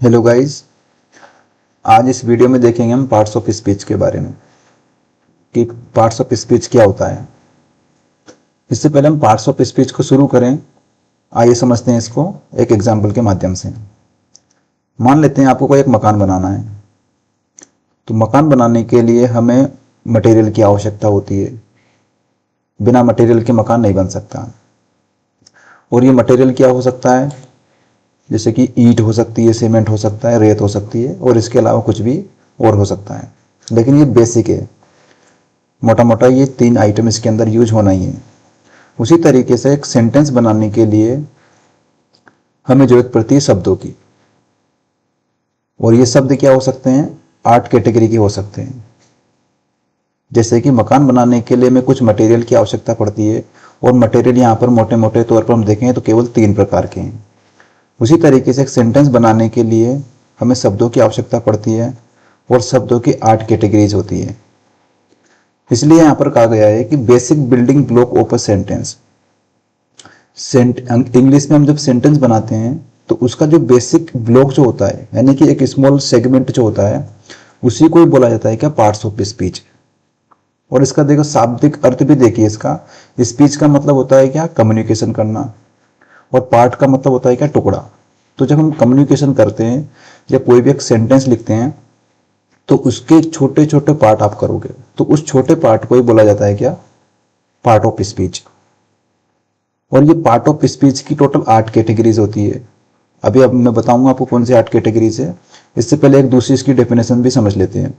Hello guys. आज इस video में देखेंगे हम पार्ट्स ऑफ स्पीच के बारे में कि पार्ट्स ऑफ स्पीच क्या होता है। इससे पहले हम पार्ट्स ऑफ स्पीच को शुरू करें, आइए समझते हैं इसको एक एग्जाम्पल के माध्यम से। मान लेते हैं आपको कोई एक मकान बनाना है, तो मकान बनाने के लिए हमें मटेरियल की आवश्यकता होती है। बिना मटेरियल के मकान नहीं बन सकता। और ये मटेरियल क्या हो सकता है, जैसे कि ईंट हो सकती है, सीमेंट हो सकता है, रेत हो सकती है, और इसके अलावा कुछ भी और हो सकता है। लेकिन ये बेसिक है, मोटा मोटा ये 3 आइटम इसके अंदर यूज होना ही है। उसी तरीके से एक सेंटेंस बनाने के लिए हमें जरूरत पड़ती है शब्दों की, और ये शब्द क्या हो सकते हैं, 8 कैटेगरी के हो सकते हैं। जैसे कि मकान बनाने के लिए हमें कुछ मटेरियल की आवश्यकता पड़ती है, और मटेरियल यहाँ पर मोटे मोटे तौर पर हम देखें तो केवल 3 प्रकार के हैं। उसी तरीके से एक सेंटेंस बनाने के लिए हमें शब्दों की आवश्यकता पड़ती है, और शब्दों की 8 कैटेगरीज होती है। इसलिए यहां पर कहा गया है कि basic building block of a sentence. English में हम जब सेंटेंस बनाते हैं तो उसका जो बेसिक ब्लॉक जो होता है, यानी कि एक स्मॉल सेगमेंट जो होता है, उसी को ही बोला जाता है क्या, पार्ट्स ऑफ स्पीच। और इसका देखो शाब्दिक अर्थ भी देखिए, इसका स्पीच का मतलब होता है क्या, कम्युनिकेशन करना, और पार्ट का मतलब होता है क्या, टुकड़ा। तो जब हम कम्युनिकेशन करते हैं या कोई भी एक सेंटेंस लिखते हैं तो उसके छोटे छोटे पार्ट आप करोगे, तो उस छोटे पार्ट को ही बोला जाता है क्या, पार्ट ऑफ स्पीच। और ये पार्ट ऑफ स्पीच की टोटल 8 कैटेगरीज होती है। अब मैं बताऊंगा आपको कौन सी 8 कैटेगरीज है। इससे पहले एक दूसरी इसकी डेफिनेशन भी समझ लेते हैं।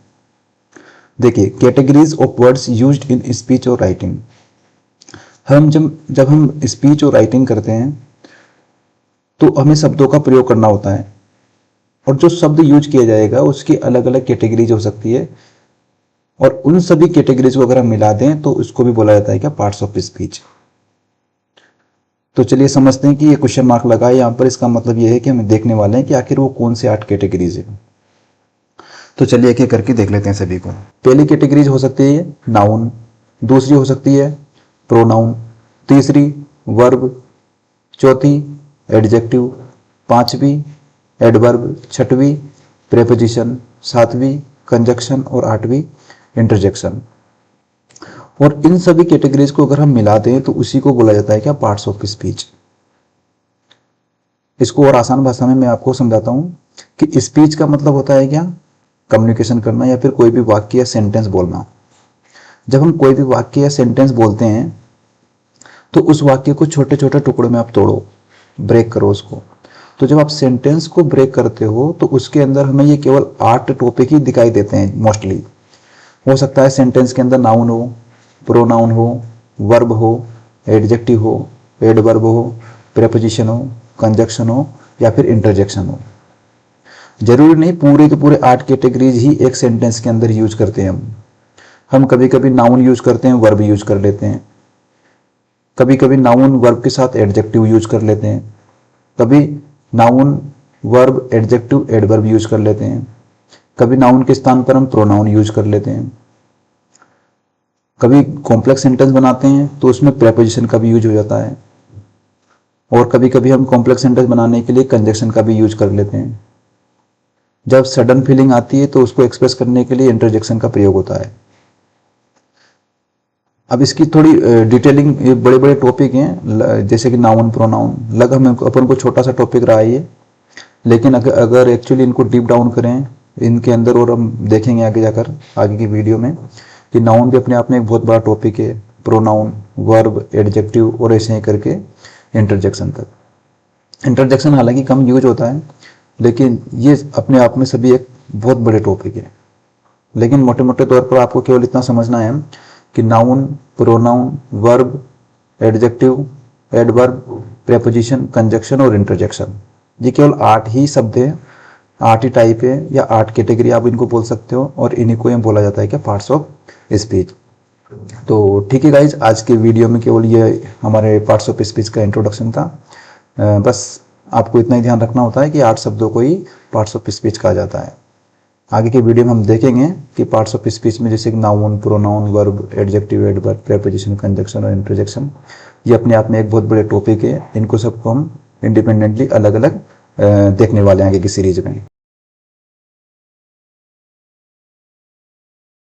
देखिए, categories of words used in speech और राइटिंग। हम जब हम स्पीच और राइटिंग करते हैं तो हमें शब्दों का प्रयोग करना होता है, और जो शब्द यूज किया जाएगा उसकी अलग अलग कैटेगरीज हो सकती है, और उन सभी कैटेगरीज को अगर हम मिला दें तो उसको भी बोला जाता है क्या, पार्ट्स ऑफ स्पीच। तो चलिए समझते हैं कि ये क्वेश्चन मार्क लगा है यहाँ पर, इसका मतलब ये है कि हम देखने वाले हैं कि आखिर वो कौन से 8 कैटेगरीज है। तो चलिए एक एक करके देख लेते हैं सभी को। पहली कैटेगरीज हो सकती है नाउन, दूसरी हो सकती है प्रोनाउन, तीसरी वर्ब, चौथी एडजेक्टिव, पांचवी एडवर्ब, छठवीं प्रेपोजिशन, सातवीं कंजक्शन, और आठवीं इंटरजेक्शन। और इन सभी कैटेगरीज को अगर हम मिला दें तो उसी को बोला जाता है क्या, पार्ट्स ऑफ स्पीच। इसको और आसान भाषा में मैं आपको समझाता हूं कि स्पीच का मतलब होता है क्या, कम्युनिकेशन करना, या फिर कोई भी वाक्य या सेंटेंस बोलना। जब हम कोई भी वाक्य या सेंटेंस बोलते हैं तो उस वाक्य को छोटे छोटे टुकड़ों में आप तोड़ो, ब्रेक करो उसको। तो जब आप सेंटेंस को ब्रेक करते हो तो उसके अंदर हमें ये केवल 8 टॉपिक ही दिखाई देते हैं मोस्टली। हो सकता है सेंटेंस के अंदर नाउन हो, प्रोनाउन हो, वर्ब हो, एडजेक्टिव हो, एडवर्ब हो, प्रेपोजिशन हो, कंजक्शन हो, या फिर इंटरजेक्शन हो। जरूरी नहीं पूरे के पूरे 8 कैटेगरीज ही एक सेंटेंस के अंदर यूज करते हैं हम कभी कभी नाउन यूज करते हैं, वर्ब यूज कर लेते हैं, कभी कभी नाउन वर्ब के साथ एडजेक्टिव यूज कर लेते हैं, कभी noun verb adjective adverb use कर लेते हैं, कभी नाउन के स्थान पर हम प्रोनाउन यूज कर लेते हैं, कभी कॉम्प्लेक्स सेंटेंस बनाते हैं तो उसमें प्रेपोजिशन का भी यूज हो जाता है, और कभी कभी हम कॉम्प्लेक्स सेंटेंस बनाने के लिए कंजक्शन का भी यूज कर लेते हैं। जब सडन फीलिंग आती है तो उसको एक्सप्रेस करने के लिए इंटरजेक्शन का प्रयोग होता है। अब इसकी थोड़ी डिटेलिंग, बड़े बड़े टॉपिक हैं, जैसे कि नाउन प्रोनाउन, लग हम अपन को छोटा सा टॉपिक रहा है ये, लेकिन अगर एक्चुअली इनको डीप डाउन करें इनके अंदर, और हम देखेंगे आगे जाकर आगे की वीडियो में कि नाउन भी अपने आप में एक बहुत बड़ा टॉपिक है, प्रोनाउन, वर्ब, एडजेक्टिव, और ऐसे ही करके इंटरजेक्शन तक। इंटरजेक्शन हालांकि कम यूज होता है, लेकिन ये अपने आप में सभी एक बहुत बड़े टॉपिक है। लेकिन मोटे मोटे तौर पर आपको केवल इतना समझना है कि noun, pronoun, verb, adjective, adverb, preposition, conjunction और इंटरजेक्शन, ये केवल 8 ही शब्द हैं, 8 ही टाइप है, या 8 कैटेगरी आप इनको बोल सकते हो, और इन्हीं को बोला जाता है क्या, पार्ट्स ऑफ स्पीच। तो ठीक है गाइज, आज के वीडियो में केवल ये हमारे पार्ट्स ऑफ स्पीच का इंट्रोडक्शन था। बस आपको इतना ही ध्यान रखना होता है कि 8 शब्दों को ही पार्ट्स ऑफ स्पीच कहा जाता है। आगे के वीडियो में हम देखेंगे कि पार्ट्स ऑफ स्पीच में जैसे noun, pronoun, verb, adjective, adverb, preposition, conjunction और इंटरजेक्शन, ये अपने आप में एक बहुत बड़े टॉपिक है। इनको सबको हम इंडिपेंडेंटली अलग अलग देखने वाले हैं आगे की सीरीज में।